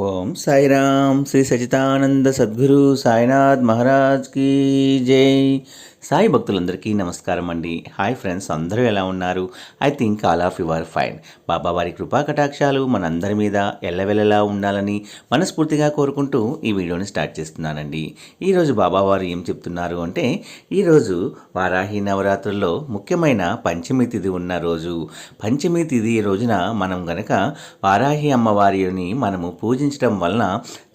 ఓం Sairam. Shri Sachidananda Sadhguru Sainath Maharaj key జై. సాయి భక్తులందరికీ నమస్కారం అండి. హాయ్ ఫ్రెండ్స్, అందరూ ఎలా ఉన్నారు? I think all of you are fine. బాబావారి కృపా కటాక్షాలు మనందరి మీద ఎల్లవెల్లలా ఉండాలని మనస్ఫూర్తిగా కోరుకుంటూ ఈ వీడియోని స్టార్ట్ చేస్తున్నానండి. ఈరోజు బాబావారు ఏం చెప్తున్నారు అంటే, ఈరోజు వారాహి నవరాత్రుల్లో ముఖ్యమైన పంచమి తిథి ఉన్న రోజు. పంచమి తిథి రోజున మనం గనక వారాహి అమ్మవారిని మనము పూజించడం వలన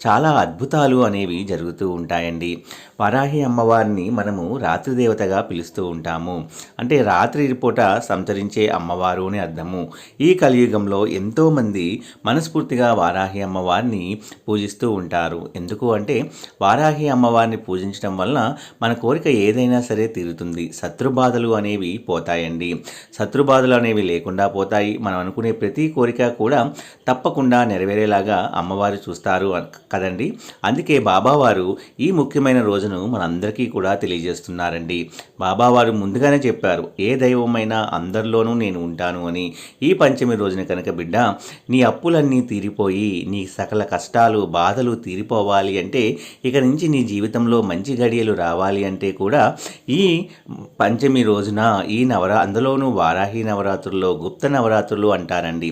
చాలా అద్భుతాలు అనేవి జరుగుతూ ఉంటాయండి. వారాహి అమ్మవారిని మనము రాత్రి దేవతగా పిలుస్తూ ఉంటాము. అంటే రాత్రి పూట సంతరించే అమ్మవారు అని అర్థము. ఈ కలియుగంలో ఎంతోమంది మనస్ఫూర్తిగా వారాహి అమ్మవారిని పూజిస్తూ ఉంటారు. ఎందుకు అంటే వారాహి అమ్మవారిని పూజించడం వలన మన కోరిక ఏదైనా సరే తీరుతుంది. శత్రుబాధలు అనేవి పోతాయండి. శత్రుబాధలు అనేవి లేకుండా పోతాయి. మనం అనుకునే ప్రతి కోరిక కూడా తప్పకుండా నెరవేరేలాగా అమ్మవారు చూస్తారు కదండి. అందుకే బాబావారు ఈ ముఖ్యమైన రోజును మనందరికీ కూడా తెలియజేస్తున్నారండి. బాబావారు ముందుగానే చెప్పారు, ఏ దైవమైనా అందరిలోనూ నేను ఉంటాను అని. ఈ పంచమి రోజున కనుక బిడ్డ నీ అప్పులన్నీ తీరిపోయి నీ సకల కష్టాలు బాధలు తీరిపోవాలి అంటే, ఇక నుంచి నీ జీవితంలో మంచి గడియలు రావాలి అంటే కూడా ఈ పంచమి రోజున అందులోనూ వారాహి నవరాత్రుల్లో గుప్త నవరాత్రులు అంటారండి.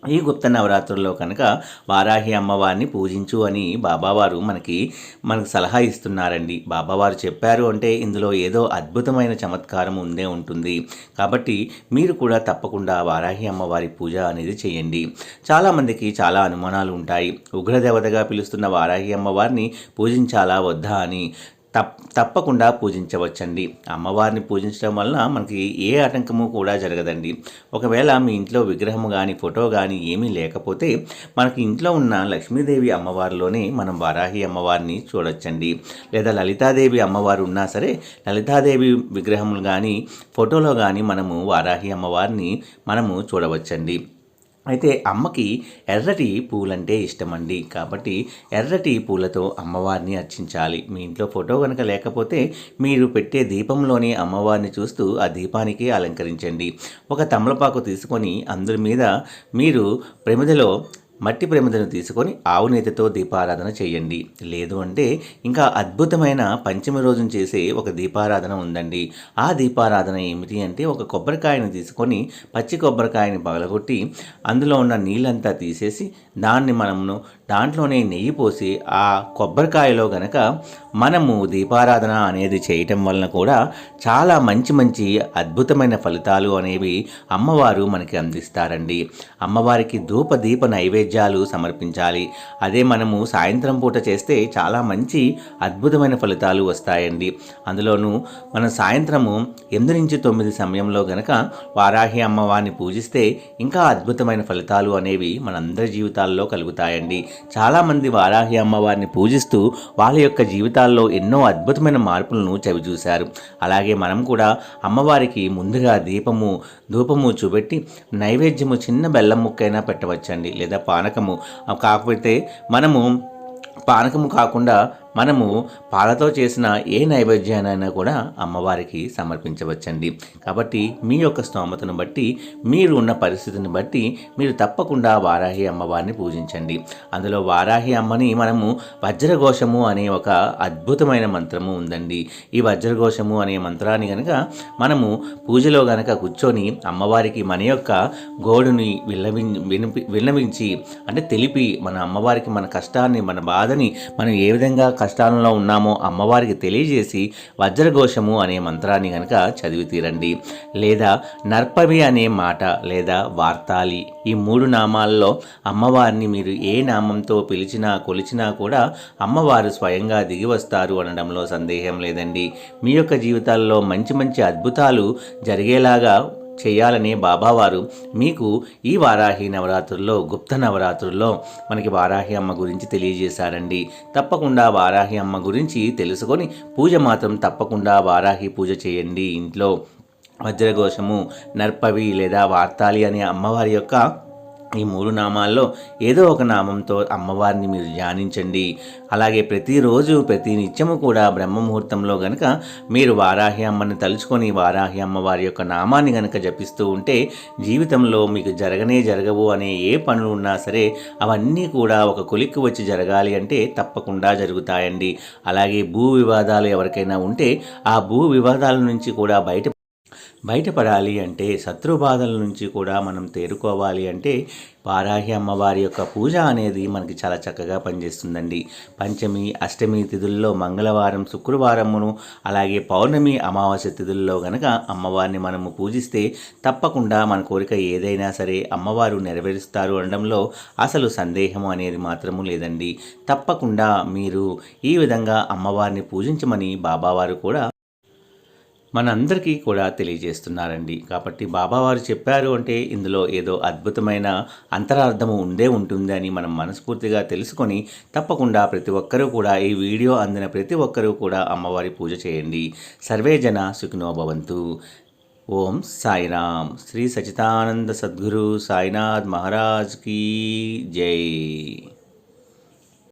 ఈ గుప్త నవరాత్రుల్లో కనుక వారాహి అమ్మవారిని పూజించు అని బాబావారు మనకు సలహా ఇస్తున్నారండి. బాబావారు చెప్పారు అంటే ఇందులో ఏదో అద్భుతమైన చమత్కారం ఉండే ఉంటుంది. కాబట్టి మీరు కూడా తప్పకుండా వారాహి అమ్మవారి పూజ అనేది చేయండి. చాలామందికి చాలా అనుమానాలు ఉంటాయి. ఉగ్రదేవతగా పిలుస్తున్న వారాహి అమ్మవారిని పూజించాలా వద్దా అని. తప్పకుండా పూజించవచ్చండి. అమ్మవారిని పూజించడం వలన మనకి ఏ ఆటంకము కూడా జరగదండి. ఒకవేళ మీ ఇంట్లో విగ్రహం కానీ ఫోటో కానీ ఏమీ లేకపోతే మనకి ఇంట్లో ఉన్న లక్ష్మీదేవి అమ్మవారిలోనే మనం వారాహి అమ్మవారిని చూడొచ్చండి. లేదా లలితాదేవి అమ్మవారు ఉన్నా సరే లలితాదేవి విగ్రహములు కానీ ఫోటోలో కానీ మనము వారాహి అమ్మవారిని మనము చూడవచ్చండి. అయితే అమ్మకి ఎర్రటి పూలంటే ఇష్టమండి. కాబట్టి ఎర్రటి పూలతో అమ్మవారిని అర్చించాలి. మీ ఇంట్లో ఫోటో కనుక లేకపోతే మీరు పెట్టే దీపంలోని అమ్మవారిని చూస్తూ ఆ దీపానికి అలంకరించండి. ఒక తమలపాకు తీసుకొని అందరి మీద మీరు ప్రమిదలో మట్టి ప్రమిదను తీసుకొని ఆవు నేతితో దీపారాధన చేయండి. లేదు అంటే ఇంకా అద్భుతమైన పంచమి రోజున చేసే ఒక దీపారాధన ఉందండి. ఆ దీపారాధన ఏమిటి అంటే, ఒక కొబ్బరికాయను తీసుకొని పచ్చి కొబ్బరికాయని పగలగొట్టి అందులో ఉన్న నీళ్ళంతా తీసేసి దాంట్లోనే నెయ్యి పోసి ఆ కొబ్బరికాయలో గనక మనము దీపారాధన అనేది చేయటం వలన కూడా చాలా మంచి మంచి అద్భుతమైన ఫలితాలు అనేవి అమ్మవారు మనకి అందిస్తారండి. అమ్మవారికి దీప నైవేద్యాలు సమర్పించాలి. అదే మనము సాయంత్రం పూట చేస్తే చాలా మంచి అద్భుతమైన ఫలితాలు వస్తాయండి. అందులోనూ మనం సాయంత్రము 8 నుంచి 9 సమయంలో గనక వారాహి అమ్మవారిని పూజిస్తే ఇంకా అద్భుతమైన ఫలితాలు అనేవి మనందరి జీవితాల్లో కలుగుతాయండి. చాలామంది వారాహి అమ్మవారిని పూజిస్తూ వాళ్ళ యొక్క జీవితాల్లో ఎన్నో అద్భుతమైన మార్పులను చవిచూశారు. అలాగే మనం కూడా అమ్మవారికి ముందుగా ధూపము చూపెట్టి నైవేద్యము చిన్న బెల్లం ముక్కైనా పెట్టవచ్చండి. లేదా పానకము. కాకపోతే పానకము కాకుండా మనము పాలతో చేసిన ఏ నైవేద్యానైనా కూడా అమ్మవారికి సమర్పించవచ్చండి. కాబట్టి మీ యొక్క స్తోమతను బట్టి, మీరు ఉన్న పరిస్థితిని బట్టి మీరు తప్పకుండా వారాహి అమ్మవారిని పూజించండి. అందులో వారాహి అమ్మని మనము వజ్రఘోషము అనే ఒక అద్భుతమైన మంత్రము ఉందండి. ఈ వజ్రఘోషము అనే మంత్రాన్ని కనుక మనము పూజలో గనక కూర్చొని అమ్మవారికి మన యొక్క గోడుని విన్నవించి అంటే తెలిపి మన అమ్మవారికి మన కష్టాన్ని మన బాధని మనం ఏ విధంగా కష్టాలలో ఉన్నామో అమ్మవారికి తెలియజేసి వజ్రఘోషము అనే మంత్రాన్ని కనుక చదివి తీరండి. లేదా నర్పవి అనే మాట లేదా వార్తాలి, ఈ 3 నామాల్లో అమ్మవారిని మీరు ఏ నామంతో పిలిచినా కొలిచినా కూడా అమ్మవారు స్వయంగా దిగి వస్తారు అనడంలో సందేహం లేదండి. మీ యొక్క జీవితాల్లో మంచి మంచి అద్భుతాలు జరిగేలాగా చేయాలనే బాబావారు మీకు ఈ వారాహి నవరాత్రుల్లో గుప్త నవరాత్రుల్లో మనకి వారాహి అమ్మ గురించి తెలియజేశారండి. తప్పకుండా వారాహి అమ్మ గురించి తెలుసుకొని పూజ మాత్రం తప్పకుండా వారాహి పూజ చేయండి. ఇంట్లో వజ్రఘోషము, నర్పవి లేదా వార్తాలి అనే అమ్మవారి యొక్క ఈ 3 నామాల్లో ఏదో ఒక నామంతో అమ్మవారిని మీరు ధ్యానించండి. అలాగే ప్రతిరోజు ప్రతి నిత్యము కూడా బ్రహ్మముహూర్తంలో గనక మీరు వారాహి అమ్మని తలుచుకొని వారాహి అమ్మవారి యొక్క నామాన్ని గనక జపిస్తూ ఉంటే జీవితంలో మీకు జరగవు అనే ఏ పనులు ఉన్నా సరే అవన్నీ కూడా ఒక కొలిక్కి వచ్చి జరగాలి అంటే తప్పకుండా జరుగుతాయండి. అలాగే భూ వివాదాలు ఎవరికైనా ఉంటే ఆ భూ వివాదాల నుంచి కూడా బయటపడాలి అంటే శత్రుబాధల నుంచి కూడా మనం తేరుకోవాలి అంటే వారాహి అమ్మవారి యొక్క పూజ అనేది మనకి చాలా చక్కగా పనిచేస్తుందండి. పంచమి అష్టమి తిథుల్లో మంగళవారం శుక్రవారమును అలాగే పౌర్ణమి అమావాస్య తిథుల్లో గనక అమ్మవారిని మనము పూజిస్తే తప్పకుండా మన కోరిక ఏదైనా సరే అమ్మవారు నెరవేరుస్తారు అనడంలో అసలు సందేహం అనేది మాత్రము లేదండి. తప్పకుండా మీరు ఈ విధంగా అమ్మవారిని పూజించమని బాబావారు కూడా మనందరికీ కూడా తెలియజేస్తున్నారండి. కాబట్టి బాబావారు చెప్పారు అంటే ఇందులో ఏదో అద్భుతమైన అంతరార్థము ఉంటుంది అని మనం మనస్ఫూర్తిగా తెలుసుకొని తప్పకుండా ప్రతి ఒక్కరూ కూడా ఈ వీడియో అందిన ప్రతి ఒక్కరూ కూడా అమ్మవారి పూజ చేయండి. సర్వే జన సుఖినో భవంతు. ఓం సాయిరామ్. శ్రీ సచితానంద సద్గురు సాయినాథ్ మహారాజ్ కీ జై.